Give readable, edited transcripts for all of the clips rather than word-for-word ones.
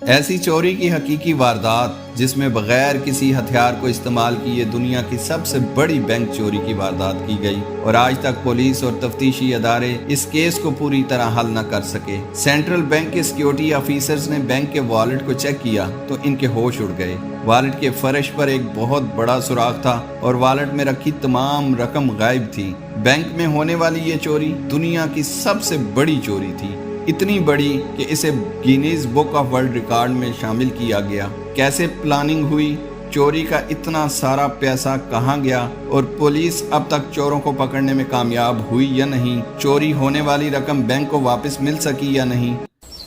ایسی چوری کی حقیقی واردات جس میں بغیر کسی ہتھیار کو استعمال کیے دنیا کی سب سے بڑی بینک چوری کی واردات کی گئی اور آج تک پولیس اور تفتیشی ادارے اس کیس کو پوری طرح حل نہ کر سکے۔ سینٹرل بینک کے سیکیورٹی آفیسرز نے بینک کے والٹ کو چیک کیا تو ان کے ہوش اڑ گئے۔ والٹ کے فرش پر ایک بہت بڑا سوراخ تھا اور والٹ میں رکھی تمام رقم غائب تھی۔ بینک میں ہونے والی یہ چوری دنیا کی سب سے بڑی چوری تھی، اتنی بڑی کہ اسے Guinness book of world record میں شامل کیا گیا۔ کیسے پلاننگ ہوئی، چوری کا اتنا سارا پیسہ کہاں گیا اور پولیس اب تک چوروں کو پکڑنے میں کامیاب ہوئی یا نہیں، چوری ہونے والی رقم بینک کو واپس مل سکی یا نہیں۔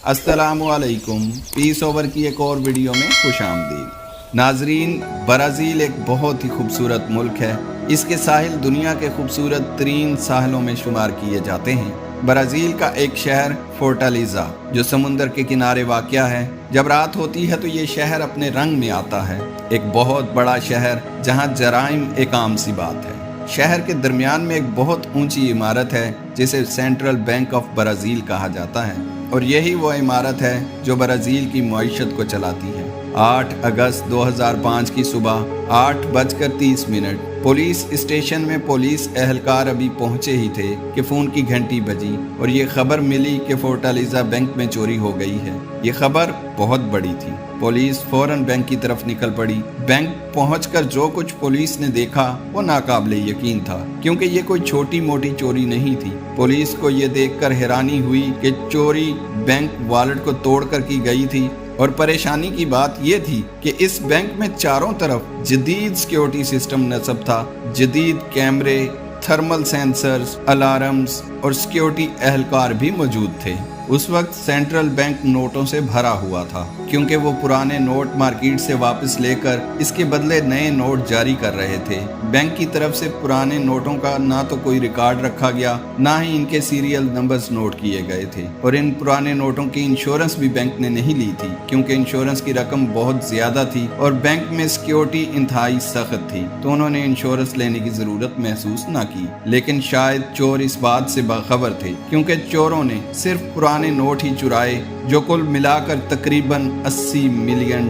السلام علیکم، پیس اوور کی ایک اور ویڈیو میں خوش آمدید۔ ناظرین، برازیل ایک بہت ہی خوبصورت ملک ہے۔ اس کے ساحل دنیا کے خوبصورت ترین ساحلوں میں شمار کیے جاتے ہیں۔ برازیل کا ایک شہر فورٹالیزا جو سمندر کے کنارے واقع ہے، جب رات ہوتی ہے تو یہ شہر اپنے رنگ میں آتا ہے۔ ایک بہت بڑا شہر جہاں جرائم ایک عام سی بات ہے۔ شہر کے درمیان میں ایک بہت اونچی عمارت ہے جسے سینٹرل بینک آف برازیل کہا جاتا ہے، اور یہی وہ عمارت ہے جو برازیل کی معیشت کو چلاتی ہے۔ 8 اگست 2005 کی صبح 8:30 پولیس اسٹیشن میں پولیس اہلکار ابھی پہنچے ہی تھے کہ فون کی گھنٹی بجی اور یہ خبر ملی کہ فورٹالیزا بینک میں چوری ہو گئی ہے۔ یہ خبر بہت بڑی تھی۔ پولیس فوراً بینک کی طرف نکل پڑی۔ بینک پہنچ کر جو کچھ پولیس نے دیکھا وہ ناقابل یقین تھا، کیونکہ یہ کوئی چھوٹی موٹی چوری نہیں تھی۔ پولیس کو یہ دیکھ کر حیرانی ہوئی کہ چوری بینک والٹ کو توڑ کر کی گئی تھی، اور پریشانی کی بات یہ تھی کہ اس بینک میں چاروں طرف جدید سیکیورٹی سسٹم نصب تھا۔ جدید کیمرے، تھرمل سینسرز، الارمز اور سیکیورٹی اہلکار بھی موجود تھے۔ اس وقت سینٹرل بینک نوٹوں سے بھرا ہوا تھا، کیونکہ وہ پرانے نوٹ مارکیٹ سے واپس لے کر اس کے بدلے نئے نوٹ جاری کر رہے تھے۔ بینک کی طرف سے پرانے نوٹوں کا نہ تو کوئی ریکارڈ رکھا گیا، نہ ہی ان کے سیریل نمبرز نوٹ کیے گئے تھے، اور ان پرانے نوٹوں کی انشورنس بھی بینک نے نہیں لی تھی، کیونکہ انشورنس کی رقم بہت زیادہ تھی اور بینک میں سیکیورٹی انتہائی سخت تھی، تو انہوں نے انشورنس لینے کی ضرورت محسوس نہ کی۔ لیکن شاید چور اس بات سے باخبر تھے، کیونکہ چوروں نے صرف پرانے نوٹ ہی چرائے جو کل ملا کر تقریباً $80 ملین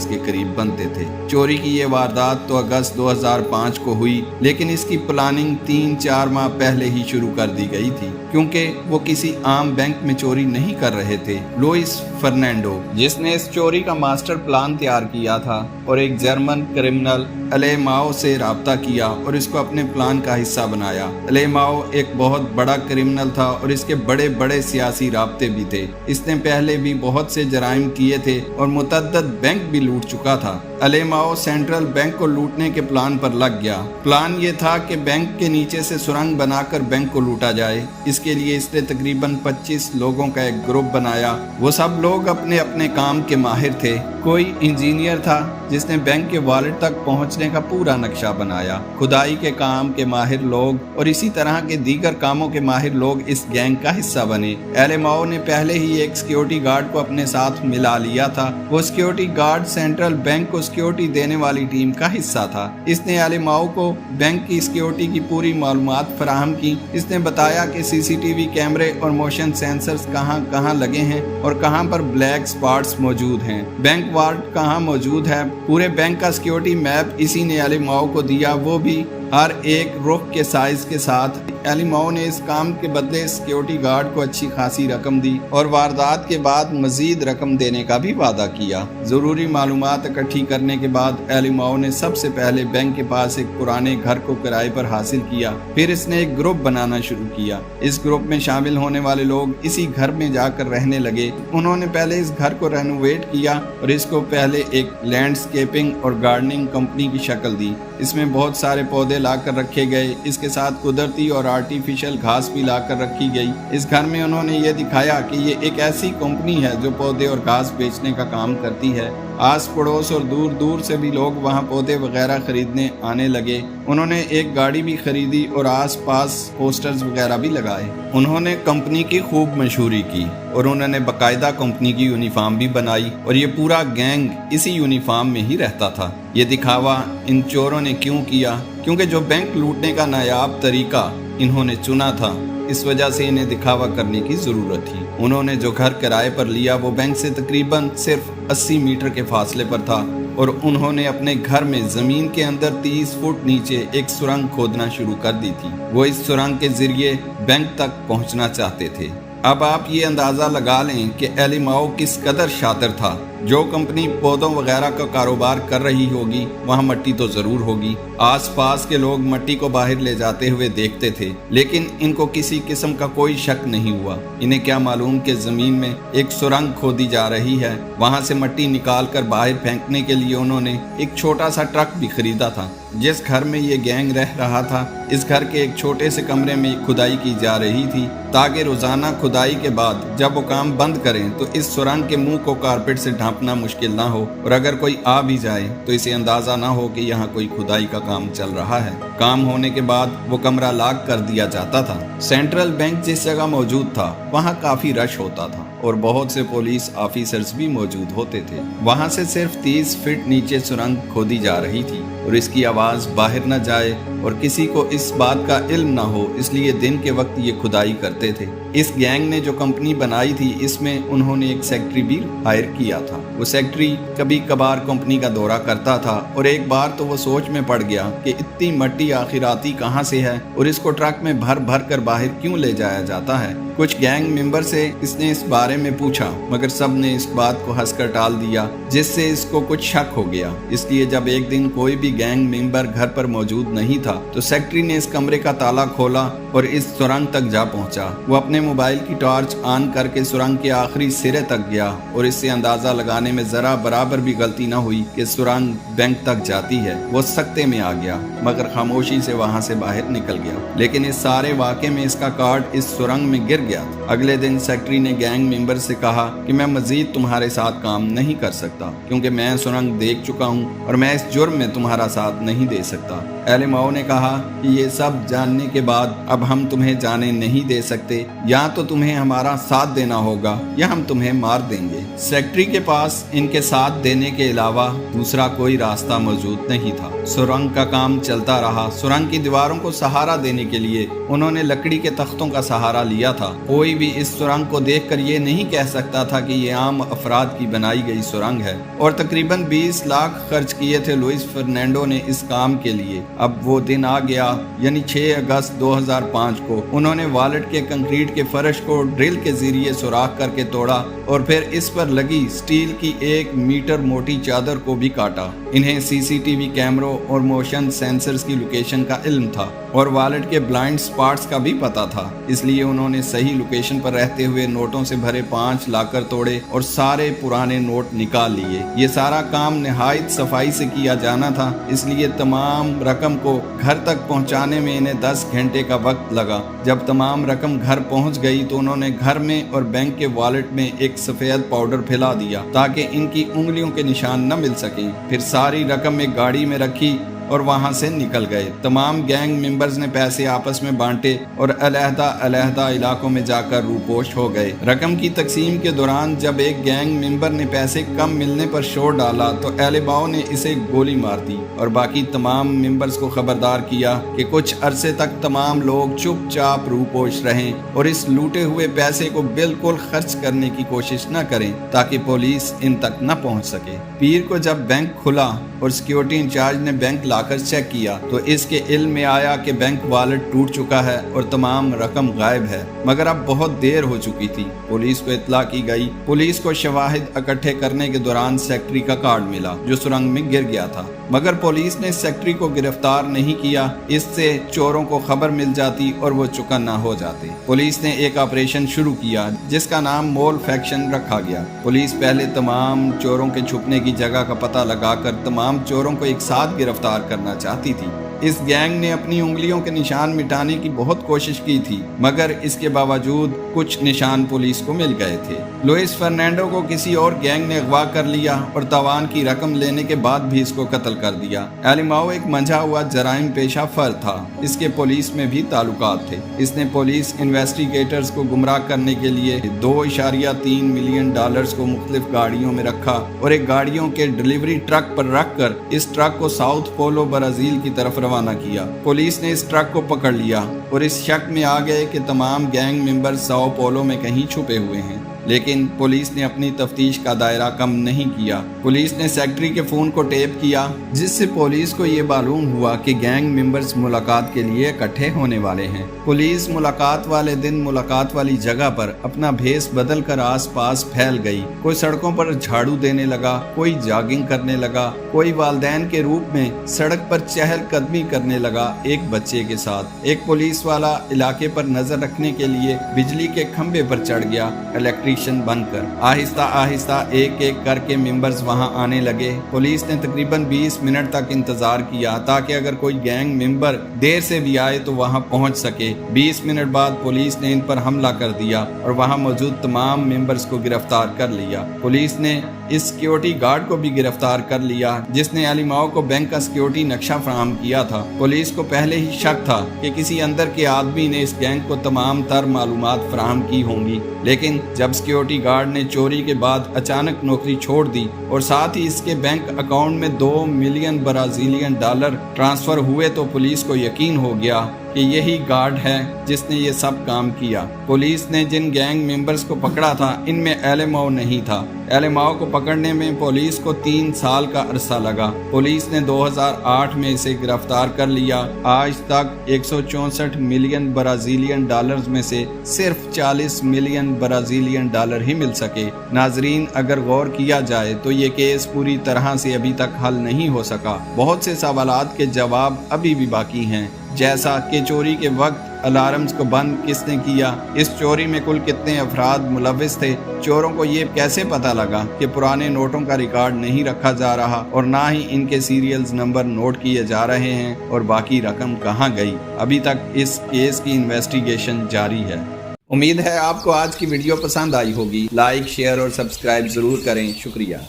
کے قریب بنتے تھے۔ چوری کی یہ واردات تو اگست 2005 کو ہوئی، لیکن اس کی پلاننگ 3-4 ماہ پہلے ہی شروع کر دی گئی تھی، کیونکہ وہ کسی عام بینک میں چوری نہیں کر رہے تھے۔ لوئس فرنینڈو، جس نے اس چوری کا ماسٹر پلان تیار کیا تھا، اور ایک جرمن کرمنل الیماؤ سے رابطہ کیا اور اس کو اپنے پلان کا حصہ بنایا۔ الیماؤ ایک بہت بڑا کرمنل تھا اور اس کے بڑے بڑے سیاسی رابطے بھی تھے۔ اس نے پہلے بھی بہت سے جرائم کیے تھے اور متعدد بینک بھی لوٹ چکا تھا۔ الیماؤ سینٹرل بینک کو لوٹنے کے پلان پر لگ گیا۔ پلان یہ تھا کہ بینک کے نیچے سے سرنگ بنا کر بینک کو لوٹا جائے۔ اس کے لیے اس نے تقریباً 25 لوگوں کا ایک گروپ بنایا۔ وہ سب لوگ اپنے اپنے کام کے ماہر تھے۔ کوئی انجینئر تھا جس نے بینک کے والٹ تک پہنچنے کا پورا نقشہ بنایا۔ کھدائی کے کام کے ماہر لوگ اور اسی طرح کے دیگر کاموں کے ماہر لوگ اس گینگ کا حصہ بنے۔ الیماؤ نے پہلے ہی ایک سیکیورٹی گارڈ کو اپنے ساتھ ملا لیا تھا۔ وہ سیکیورٹی گارڈ سینٹرل بینک کو سیکیورٹی دینے والی ٹیم کا حصہ تھا۔ اس نے الیماؤ کو بینک کی سیکیورٹی کی پوری معلومات فراہم کی۔ اس نے بتایا کہ CCTV کیمرے اور موشن سینسرز کہاں کہاں لگے ہیں اور کہاں پر بلیک سپاٹس موجود ہیں، بینک والٹ کہاں موجود ہے۔ پورے بینک کا سیکیورٹی میپ اسی نے الیماؤ کو دیا، وہ بھی ہر ایک رخ کے سائز کے ساتھ۔ الیماؤ نے اس کام کے بدلے سیکیورٹی گارڈ کو اچھی خاصی رقم دی اور واردات کے بعد مزید رقم دینے کا بھی وعدہ کیا۔ ضروری معلومات اکٹھی کرنے کے بعد الیماؤ نے سب سے پہلے بینک کے پاس ایک پرانے گھر کو کرائے پر حاصل کیا۔ پھر اس نے ایک گروپ بنانا شروع کیا۔ اس گروپ میں شامل ہونے والے لوگ اسی گھر میں جا کر رہنے لگے۔ انہوں نے پہلے اس گھر کو رینوویٹ کیا اور اس کو پہلے ایک لینڈسکیپنگ اور گارڈننگ کمپنی کی شکل دی۔ اس میں بہت سارے پودے لا کر رکھے گئے۔ اس کے ساتھ قدرتی اور آرٹیفیشل گھاس بھی لا کر رکھی گئی۔ اس گھر میں انہوں نے یہ دکھایا کہ یہ ایک ایسی کمپنی ہے جو پودے اور گھاس بیچنے کا کام کرتی ہے۔ آس پڑوس اور دور دور سے بھی لوگ وہاں پودے وغیرہ خریدنے آنے لگے۔ انہوں نے ایک گاڑی بھی خریدی اور آس پاس پوسٹرز وغیرہ بھی لگائے۔ انہوں نے کمپنی کی خوب مشہوری کی اور انہوں نے باقاعدہ کمپنی کی یونیفارم بھی بنائی، اور یہ پورا گینگ اسی یونیفارم میں ہی رہتا تھا۔ یہ دکھاوا ان چوروں نے کیوں کیا؟ کیونکہ جو بینک لوٹنے کا نایاب طریقہ انہوں نے چنا تھا इस वजह से इन्हें दिखावा करने की जरूरत थी। उन्होंने जो घर किराए पर लिया वो बैंक से तकरीबन सिर्फ 80 मीटर के फासले पर था और उन्होंने अपने घर में जमीन के अंदर 30 फुट नीचे एक सुरंग खोदना शुरू कर दी थी। वो इस सुरंग के जरिए बैंक तक पहुंचना चाहते थे। अब आप ये अंदाजा लगा लें कि एलिमाओ किस कदर शातिर था। जो कंपनी पौधों वगैरह का कारोबार कर रही होगी वहाँ मट्टी तो जरूर होगी। आसपास के लोग मट्टी को बाहर ले जाते हुए देखते थे, लेकिन इनको किसी किस्म का कोई शक नहीं हुआ। इन्हें क्या मालूम कि जमीन में एक सुरंग खोदी जा रही है। वहाँ से मट्टी निकाल कर बाहर फेंकने के लिए उन्होंने एक छोटा सा ट्रक भी खरीदा था। जिस घर में ये गैंग रह रहा था, इस घर के एक छोटे से कमरे में खुदाई की जा रही थी ताकि रोजाना खुदाई के बाद जब वो काम बंद करें तो इस सुरंग के मुंह को कारपेट से ढांपना मुश्किल ना हो और अगर कोई आ भी जाए तो इसे अंदाजा ना हो कि यहाँ कोई खुदाई का काम चल रहा है। काम होने के बाद वो कमरा लॉक कर दिया जाता था। सेंट्रल बैंक जिस जगह मौजूद था वहाँ काफी रश होता था और बहुत से पुलिस ऑफिसर्स भी मौजूद होते थे। वहाँ से सिर्फ 30 फीट नीचे सुरंग खोदी जा रही थी और इसकी आवाज बाहर न जाए और किसी को इस बात का इल्म ना हो, इसलिए दिन के वक्त ये खुदाई करते थे। इस गैंग ने जो कंपनी बनाई थी इसमें उन्होंने एक सेक्रेटरी भी हायर किया था। वो सेक्रेटरी कभी कभार कंपनी का दौरा करता था और एक बार तो वो सोच में पड़ गया कि इतनी मट्टी आखिर आती कहाँ से है और इसको ट्रक में भर भर कर बाहर क्यों ले जाया जाता है। कुछ गैंग मेंबर से इसने इस बारे में पूछा मगर सब ने इस बात को हंसकर टाल दिया, जिससे इसको कुछ शक हो गया। इसलिए जब एक दिन कोई भी गैंग मेंबर घर पर मौजूद नहीं था तो सेक्रेटरी ने इस कमरे का ताला खोला और इस सुरंग तक जा पहुंचा। वो अपने मोबाइल की टॉर्च ऑन करके सुरंग के आखिरी सिरे तक गया और इससे अंदाजा लगाने में जरा बराबर भी गलती न हुई कि सुरंग बैंक तक जाती है। वो सकते में आ गया मगर खामोशी से वहां से बाहर निकल गया। लेकिन इस सारे वाक़े में इसका कार्ड इस सुरंग में गिर गया था। अगले दिन सेक्रेटरी ने गैंग मेंबर से कहा कि मैं मजीद तुम्हारे साथ काम नहीं कर सकता क्योंकि मैं सुरंग देख चुका हूँ और मैं इस जुर्म में तुम्हारा साथ नहीं दे सकता। एलिमाओ ने कहा कि ये सब जानने के बाद अब हम तुम्हें जाने नहीं दे सकते, या तो तुम्हें हमारा साथ देना होगा या हम तुम्हें मार देंगे। सेक्रेटरी के पास इनके साथ देने के अलावा दूसरा कोई रास्ता मौजूद नहीं था। सुरंग का काम चलता रहा। सुरंग की दीवारों को सहारा देने के लिए उन्होंने लकड़ी के तख्तों का सहारा लिया था। कोई भी इस सुरंग को देखकर ये नहीं कह सकता था कि ये आम अफराद की बनाई गई सुरंग है। और तकरीबन 20 लाख खर्च किए थे लुइस फर्नांडो ने इस काम के लिए। अब वो दिन आ गया, यानी 6 अगस्त 2005 को उन्होंने वॉलेट के कंक्रीट के फर्श को ड्रिल के जरिए सुराख करके तोड़ा और फिर इस पर लगी स्टील की 1 मीटर मोटी चादर को भी काटा। इन्हें सीसीटीवी कैमरों और मोशन सेंसर्स की लोकेशन का इल्म था और वॉलेट के ब्लाइंड स्पॉट्स का भी पता था, इसलिए उन्होंने सही लोकेशन पर रहते हुए नोटों से भरे 5 लाकर तोड़े और सारे पुराने नोट निकाल लिए। ये सारा काम निहायत सफाई से किया जाना था, इसलिए तमाम रकम को घर तक पहुंचाने में इन्हें 10 घंटे का वक्त लगा। जब तमाम रकम घर पहुंच गई तो उन्होंने घर में और बैंक के वॉलेट में एक सफेद पाउडर फैला दिया ताकि इनकी उंगलियों के निशान न मिल सके। फिर सारी रकम एक गाड़ी में रखी और वहां से निकल गए। तमाम गैंग मेंबर्स ने पैसे आपस में बांटे और अलहदा इलाकों में जाकर रूपोश हो गए। रकम की तकसीम के दौरान जब एक गैंग मेंबर ने पैसे कम मिलने पर शोर डाला तो एलिबाओ ने इसे गोली मार दी और बाकी तमाम मेंबर्स को खबरदार किया कि कुछ अरसे तक तमाम लोग चुपचाप रूपोश रहें और इस लूटे हुए पैसे को बिल्कुल खर्च करने की कोशिश न करें ताकि पुलिस इन तक न पहुंच सके। पीर को जब बैंक खुला और सिक्योरिटी इंचार्ज ने बैंक लाकर चेक किया तो इसके इल्म में आया कि बैंक वॉलेट टूट चुका है और तमाम रकम गायब है, मगर अब बहुत देर हो चुकी थी। पुलिस को इत्तला की गई। पुलिस को शवाहिद इकट्ठे करने के दौरान सेक्रेटरी का कार्ड मिला जो सुरंग में गिर गया था, मगर पुलिस ने सेक्रेटरी को गिरफ्तार नहीं किया। इससे चोरों को खबर मिल जाती और वो चौकन्ना हो जाते। पुलिस ने एक ऑपरेशन शुरू किया जिसका नाम मोल फैक्शन रखा गया। पुलिस पहले तमाम चोरों के छुपने की जगह का पता लगाकर तमाम चोरों को एक साथ गिरफ्तार करना चाहती थी। इस गैंग ने अपनी उंगलियों के निशान मिटाने की बहुत कोशिश की थी, मगर इसके बावजूद कुछ निशान पुलिस को मिल गए थे। लुइस फर्नांडो को किसी और गैंग ने अगवा कर लिया और तावान की रकम लेने के बाद भी इसको कत्ल कर दिया। एलिमाओ एक मंझा हुआ जराइम पेशा फर्द था। इसके पुलिस में भी ताल्लुकात थे। इसने पुलिस इन्वेस्टिगेटर्स को गुमराह करने के लिए $2.3 मिलियन को मुख्तलिफ गाड़ियों में रखा और एक गाड़ियों के डिलीवरी ट्रक पर रख कर इस ट्रक को साउथ पोलो ब्राजील की तरफ रवाना रवाना किया। पुलिस ने इस ट्रक को पकड़ लिया और इस शक में आ गए कि तमाम गैंग मेंबर साओ पोलो में कहीं छुपे हुए हैं, लेकिन पुलिस ने अपनी तफ्तीश का दायरा कम नहीं किया। पुलिस ने सेक्रेटरी के फोन को टेप किया, जिससे पुलिस को ये मालूम हुआ कि गैंग मेंबर्स मुलाकात के लिए इकट्ठे होने वाले हैं। पुलिस मुलाकात वाले दिन मुलाकात वाली जगह पर अपना भेस बदल कर आसपास फैल गई। कोई सड़कों पर झाड़ू देने लगा, कोई जॉगिंग करने लगा, कोई वालिदैन के रूप में सड़क पर चहलकदमी करने लगा एक बच्चे के साथ। एक पुलिस वाला इलाके पर नजर रखने के लिए बिजली के खंबे पर चढ़ गया, इलेक्ट्रीशियन बनकर। आहिस्ता आहिस्ता एक एक करके मेंबर्स वहां आने लगे। पुलिस ने तकरीबन 20 मिनट तक इंतजार किया ताकि अगर कोई गैंग मेंबर देर से भी आए तो वहां पहुंच सके। 20 मिनट बाद पुलिस ने इन पर हमला कर दिया और वहां मौजूद तमाम मेंबर्स को गिरफ्तार कर लिया। पुलिस ने इस सिक्योरिटी गार्ड को भी गिरफ्तार कर लिया जिसने एलिमाओ को बैंक का सिक्योरिटी नक्शा फराहम किया था। पुलिस को पहले ही शक था कि किसी अंदर के आदमी ने इस गैंग को तमाम तर मालूमात फराहम की होंगी, लेकिन जब सिक्योरिटी गार्ड ने चोरी के बाद अचानक नौकरी छोड़ दी और साथ ही इसके बैंक अकाउंट में 2 मिलियन ब्राजीलियन डॉलर ट्रांसफर हुए तो पुलिस को यकीन हो गया कि यही गार्ड है जिसने ये सब काम किया। पुलिस ने जिन गैंग मेंबर्स को पकड़ा था इनमें एलिमाओ नहीं था। एलिमाओ को पकड़ने में पुलिस को 3 साल का अरसा लगा। पुलिस ने 2008 में इसे गिरफ्तार कर लिया। आज तक 164 मिलियन ब्राजीलियन डॉलर्स में से सिर्फ 40 मिलियन ब्राजीलियन डॉलर ही मिल सके। नाजरीन, अगर गौर किया जाए तो ये केस पूरी तरह से अभी तक हल नहीं हो सका। बहुत से सवालात के जवाब अभी भी बाकी हैं, जैसा कि चोरी के वक्त अलार्म्स को बंद किसने किया, इस चोरी में कुल कितने अफराद मुलविस थे, चोरों को ये कैसे पता लगा कि पुराने नोटों का रिकॉर्ड नहीं रखा जा रहा और ना ही इनके सीरियल्स नंबर नोट किए जा रहे हैं, और बाकी रकम कहाँ गई। अभी तक इस केस की इन्वेस्टिगेशन जारी है। उम्मीद है आपको आज की वीडियो पसंद आई होगी। लाइक, शेयर और सब्सक्राइब जरूर करें। शुक्रिया।